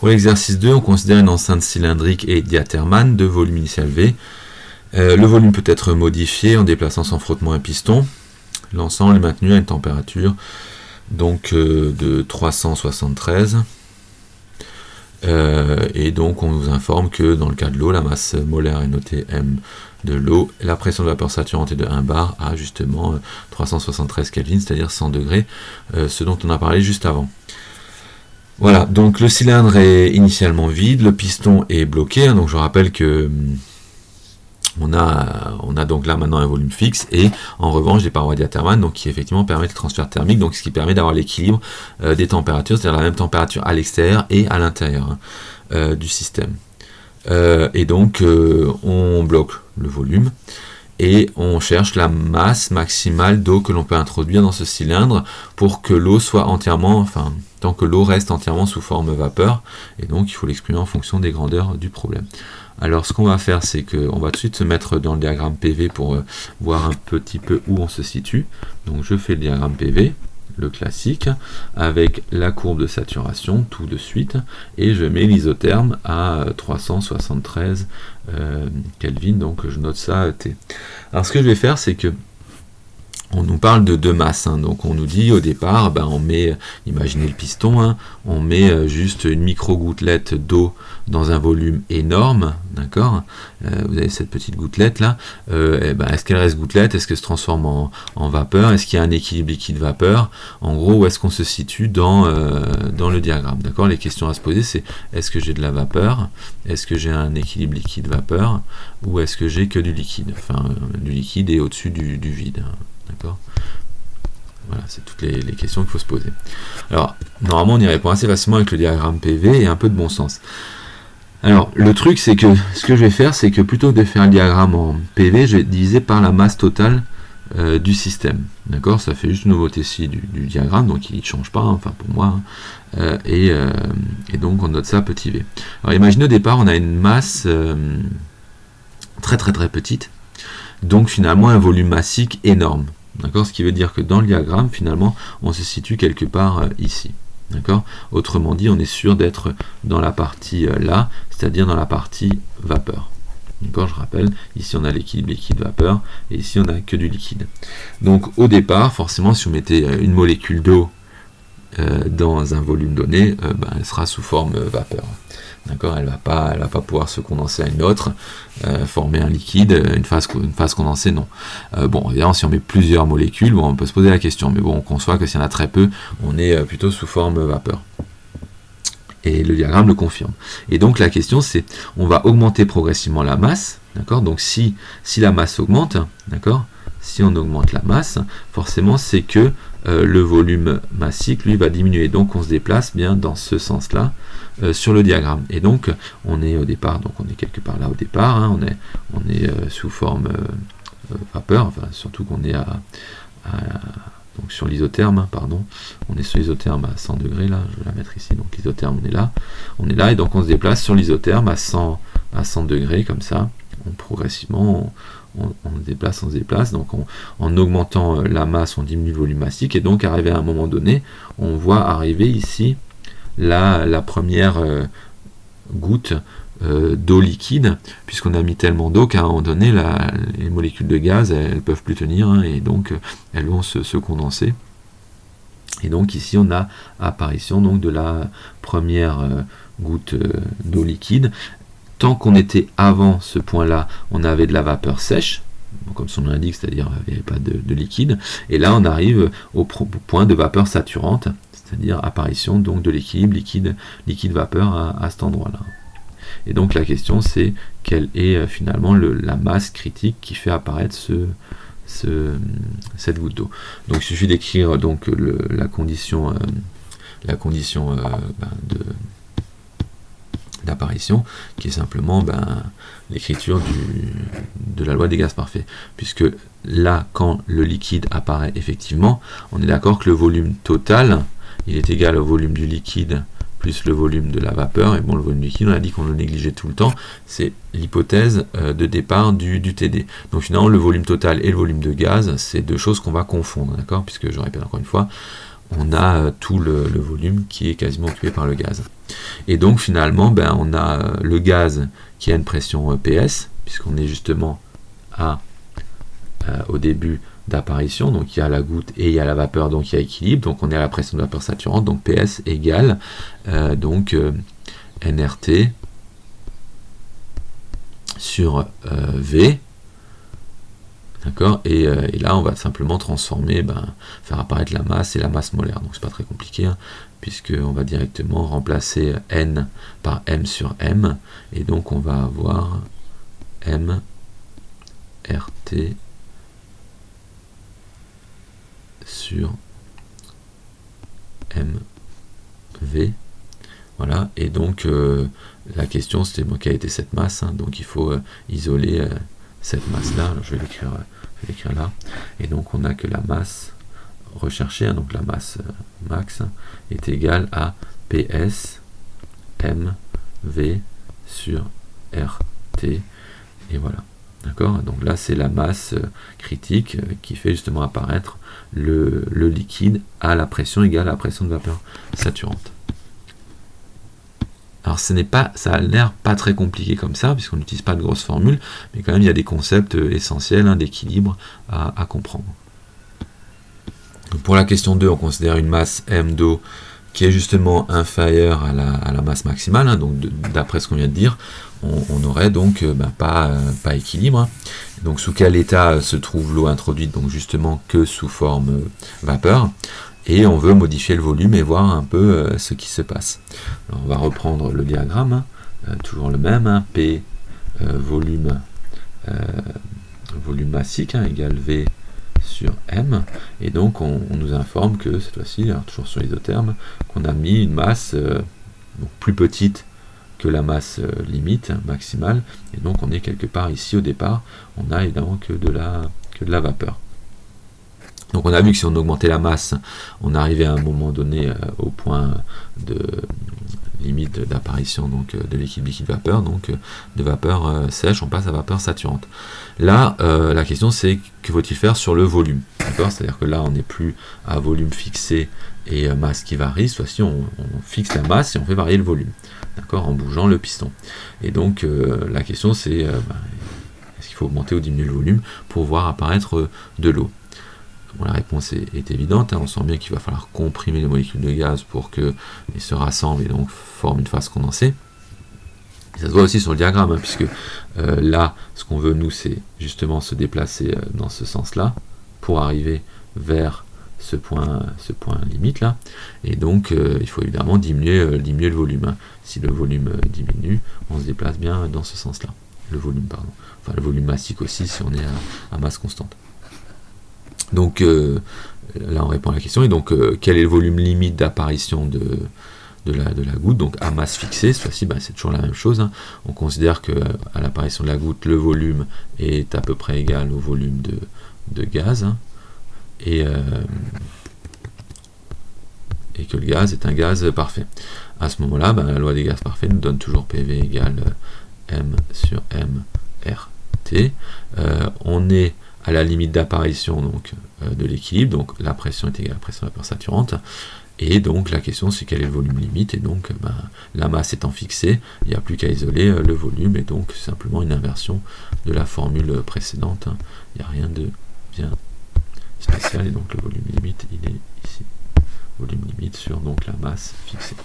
Pour l'exercice 2, on considère une enceinte cylindrique et diathermane de volume initial V. Le volume peut être modifié en déplaçant sans frottement un piston. L'ensemble est maintenu à une température donc, de 373. Et donc on nous informe que dans le cas de l'eau, la masse molaire est notée M de l'eau, la pression de vapeur saturante est de 1 bar à justement 373 Kelvin, c'est-à-dire 100 degrés, ce dont on a parlé juste avant. Voilà, donc le cylindre est initialement vide, le piston est bloqué, donc je rappelle que on a donc là maintenant un volume fixe et en revanche des parois diathermanes donc qui effectivement permettent le transfert thermique, donc ce qui permet d'avoir l'équilibre des températures, c'est-à-dire la même température à l'extérieur et à l'intérieur du système. Et donc on bloque le volume et on cherche la masse maximale d'eau que l'on peut introduire dans ce cylindre pour que l'eau soit entièrement, enfin tant que l'eau reste entièrement sous forme vapeur, et donc il faut l'exprimer en fonction des grandeurs du problème. Alors ce qu'on va faire, c'est qu'on va tout de suite se mettre dans le diagramme PV pour voir un petit peu où on se situe. Donc je fais le diagramme PV, le classique, avec la courbe de saturation tout de suite, et je mets l'isotherme à 373 Kelvin, donc je note ça T. Alors ce que je vais faire, c'est que on nous parle de deux masses, donc on nous dit au départ, on met, imaginez le piston, on met juste une micro-gouttelette d'eau dans un volume énorme, d'accord, vous avez cette petite gouttelette là, est-ce qu'elle reste gouttelette, est-ce qu'elle se transforme en vapeur, est-ce qu'il y a un équilibre liquide-vapeur, en gros où est-ce qu'on se situe dans le diagramme, d'accord. Les questions à se poser c'est, est-ce que j'ai de la vapeur, est-ce que j'ai un équilibre liquide-vapeur, ou est-ce que j'ai que du liquide, enfin du liquide et au-dessus du vide. D'accord. Voilà, c'est toutes les questions qu'il faut se poser. Alors, normalement, on y répond assez facilement avec le diagramme PV et un peu de bon sens. Alors, le truc, c'est que ce que je vais faire, c'est que plutôt que de faire le diagramme en PV, je vais diviser par la masse totale du système. D'accord. Ça fait juste une nouveauté ici du diagramme, donc il ne change pas, enfin pour moi. Et donc, on note ça petit v. Alors, imaginez au départ, on a une masse très petite, donc finalement un volume massique énorme. D'accord, ce qui veut dire que dans le diagramme, finalement, on se situe quelque part ici. D'accord. Autrement dit, on est sûr d'être dans la partie là, c'est-à-dire dans la partie vapeur. D'accord, je rappelle, ici on a l'équilibre liquide-vapeur, et ici on n'a que du liquide. Donc au départ, forcément, si on mettait une molécule d'eau dans un volume donné, elle sera sous forme vapeur. D'accord, elle va pas pouvoir se condenser à une autre, former un liquide, une phase condensée, non. Bon, évidemment, si on met plusieurs molécules, on peut se poser la question, mais bon, on conçoit que s'il y en a très peu, on est plutôt sous forme vapeur. Et le diagramme le confirme. Et donc la question c'est, on va augmenter progressivement la masse, d'accord. Donc si la masse augmente, d'accord, si on augmente la masse, forcément c'est que le volume massique, lui, va diminuer. Donc on se déplace bien dans ce sens-là sur le diagramme. Et donc on est au départ, donc on est quelque part là au départ, on est sous forme vapeur, enfin surtout qu'on est donc sur l'isotherme, pardon, on est sur l'isotherme à 100 degrés là, je vais la mettre ici, donc l'isotherme on est là, et donc on se déplace sur l'isotherme à 100 degrés comme ça, progressivement on se déplace, donc en augmentant la masse, on diminue le volume massique, et donc arrivé à un moment donné, on voit arriver ici la première goutte d'eau liquide, puisqu'on a mis tellement d'eau qu'à un moment donné, les molécules de gaz, elles ne peuvent plus tenir, et donc elles vont se condenser. Et donc ici, on a apparition donc, de la première goutte d'eau liquide. Tant qu'on était avant ce point-là, on avait de la vapeur sèche, comme son nom l'indique, c'est-à-dire il n'y avait pas de liquide, et là on arrive au point de vapeur saturante, c'est-à-dire apparition donc de l'équilibre liquide-vapeur à cet endroit-là. Et donc la question c'est quelle est finalement la masse critique qui fait apparaître cette goutte d'eau. Donc il suffit d'écrire donc la condition d'apparition, qui est simplement l'écriture de la loi des gaz parfaits, puisque là quand le liquide apparaît effectivement, on est d'accord que le volume total il est égal au volume du liquide plus le volume de la vapeur, et bon, le volume liquide, on a dit qu'on le négligeait tout le temps, c'est l'hypothèse de départ du TD. Donc finalement, le volume total et le volume de gaz, c'est deux choses qu'on va confondre, d'accord, puisque je répète encore une fois, on a tout le volume qui est quasiment occupé par le gaz. Et donc finalement, on a le gaz qui a une pression PS, puisqu'on est justement au début d'apparition, donc il y a la goutte et il y a la vapeur, donc il y a équilibre, donc on est à la pression de vapeur saturante, donc PS égale nRT sur V, d'accord, et là on va simplement transformer, faire apparaître la masse et la masse molaire, donc c'est pas très compliqué, hein, puisqu'on va directement remplacer N par M sur M, et donc on va avoir M RT sur MV. Voilà, et donc la question c'était quelle était cette masse, hein, donc il faut isoler cette masse là. Alors, je vais l'écrire là, et donc on a que la masse recherchée, hein, donc la masse max, hein, est égale à PS MV sur RT, et voilà. D'accord, donc là c'est la masse critique qui fait justement apparaître le liquide à la pression égale à la pression de vapeur saturante. Alors ça a l'air pas très compliqué comme ça, puisqu'on n'utilise pas de grosses formules, mais quand même il y a des concepts essentiels, hein, d'équilibre à comprendre. Donc pour la question 2, on considère une masse m d'eau qui est justement inférieure à la masse maximale, hein, donc d'après ce qu'on vient de dire, on aurait donc pas équilibre, hein. Donc sous quel état se trouve l'eau introduite, donc justement que sous forme vapeur, et on veut modifier le volume et voir un peu ce qui se passe. Alors on va reprendre le diagramme, hein, toujours le même, hein, P volume massique, hein, égale V sur M, et donc on nous informe que cette fois-ci, toujours sur l'isotherme, qu'on a mis une masse donc plus petite que la masse limite maximale, et donc on est quelque part ici au départ, on a évidemment que de la vapeur. Donc on a vu que si on augmentait la masse, on arrivait à un moment donné au point de limite d'apparition donc de l'équilibre liquide-vapeur, donc de vapeur sèche, on passe à vapeur saturante. Là, la question c'est que faut-il faire sur le volume, c'est-à-dire que là on n'est plus à volume fixé et masse qui varie, cette fois-ci on fixe la masse et on fait varier le volume, d'accord, en bougeant le piston. Et donc la question c'est est-ce qu'il faut augmenter ou diminuer le volume pour voir apparaître de l'eau? Bon, la réponse est évidente, hein, on sent bien qu'il va falloir comprimer les molécules de gaz pour qu'elles se rassemblent et donc forment une phase condensée. Et ça se voit aussi sur le diagramme, hein, puisque là, ce qu'on veut, nous, c'est justement se déplacer dans ce sens-là, pour arriver vers ce point limite là, et donc il faut évidemment diminuer le volume, hein. Si le volume diminue, on se déplace bien dans ce sens-là, le volume massique aussi, si on est à masse constante. Donc là on répond à la question, et donc quel est le volume limite d'apparition de la goutte, donc à masse fixée, cette fois-ci c'est toujours la même chose, hein. On considère que à l'apparition de la goutte, le volume est à peu près égal au volume de gaz, hein, et que le gaz est un gaz parfait. À ce moment-là, la loi des gaz parfaits nous donne toujours PV égale M sur M RT. On est à la limite d'apparition donc de l'équilibre, donc la pression est égale à la pression de vapeur saturante, et donc la question c'est quel est le volume limite, et donc la masse étant fixée, il n'y a plus qu'à isoler le volume, et donc simplement une inversion de la formule précédente, hein. Il n'y a rien de bien spécial, et donc le volume limite il est ici, volume limite sur donc la masse fixée,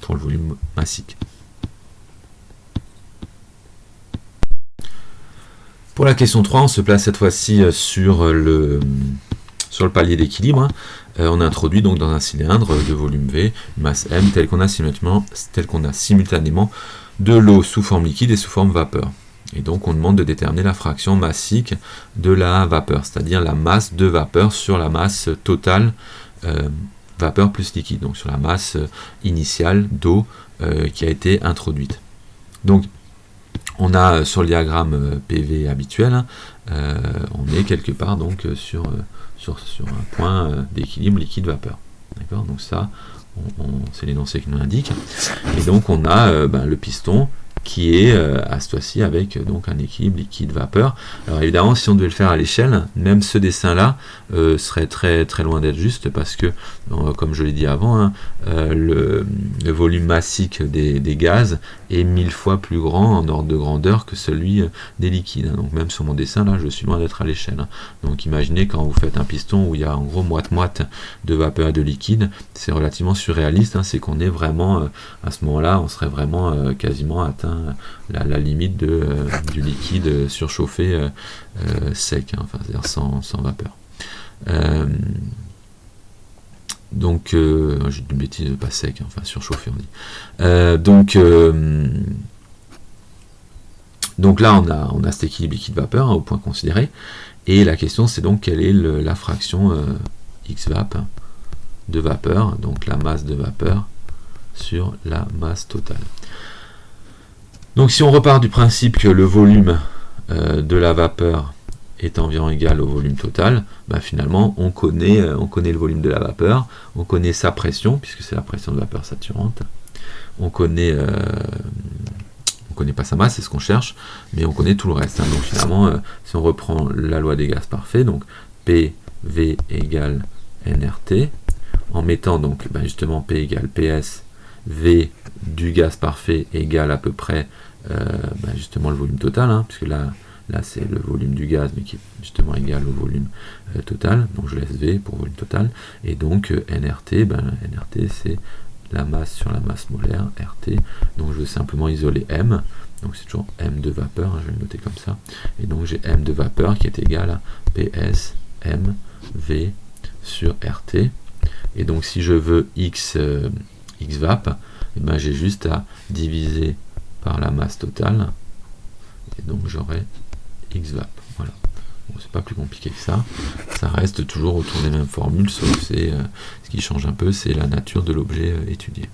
pour le volume massique. Pour la question 3, on se place cette fois-ci sur le palier d'équilibre, hein. On introduit donc dans un cylindre de volume V, une masse M, tel qu'on a simultanément de l'eau sous forme liquide et sous forme vapeur. Et donc on demande de déterminer la fraction massique de la vapeur, c'est-à-dire la masse de vapeur sur la masse totale vapeur plus liquide, donc sur la masse initiale d'eau qui a été introduite. Donc on a sur le diagramme PV habituel, hein, on est quelque part donc sur un point d'équilibre liquide-vapeur. D'accord, donc ça, c'est l'énoncé qui nous l'indique. Et donc on a le piston qui est à cette fois-ci avec donc un équilibre liquide-vapeur. Alors évidemment, si on devait le faire à l'échelle, même ce dessin-là serait très loin d'être juste, parce que, comme je l'ai dit avant, hein, le volume massique des gaz est 1000 fois plus grand en ordre de grandeur que celui des liquides. Donc même sur mon dessin, là, je suis loin d'être à l'échelle. Hein. Donc imaginez quand vous faites un piston où il y a en gros moite-moite de vapeur et de liquide, c'est relativement surréaliste, hein, c'est qu'on est vraiment, à ce moment-là, on serait vraiment quasiment atteint la limite du liquide surchauffé sec, hein, enfin, c'est-à-dire sans vapeur. Donc, j'ai une bêtise, pas sec, hein, enfin surchauffé on dit. Donc là, on a cet équilibre liquide-vapeur, hein, au point considéré, et la question c'est donc quelle est la fraction XVAP de vapeur, donc la masse de vapeur sur la masse totale. Donc si on repart du principe que le volume de la vapeur est environ égal au volume total, ben finalement on connaît le volume de la vapeur, on connaît sa pression, puisque c'est la pression de vapeur saturante, on connaît pas sa masse, c'est ce qu'on cherche, mais on connaît tout le reste. Hein. Donc finalement, si on reprend la loi des gaz parfaits, donc PV égale nRT, en mettant donc justement P égale PS, V du gaz parfait égale à peu près justement le volume total, hein, puisque là c'est le volume du gaz, mais qui est justement égal au volume total, donc je laisse V pour volume total, et donc nRT, nRT c'est la masse sur la masse molaire, RT, donc je veux simplement isoler M, donc c'est toujours M de vapeur, hein, je vais le noter comme ça, et donc j'ai M de vapeur qui est égal à PS, M, V sur RT, et donc si je veux XVAP, j'ai juste à diviser par la masse totale, et donc j'aurai XVAP, voilà. Bon, c'est pas plus compliqué que ça, ça reste toujours autour des mêmes formules, sauf ce qui change un peu, c'est la nature de l'objet étudié.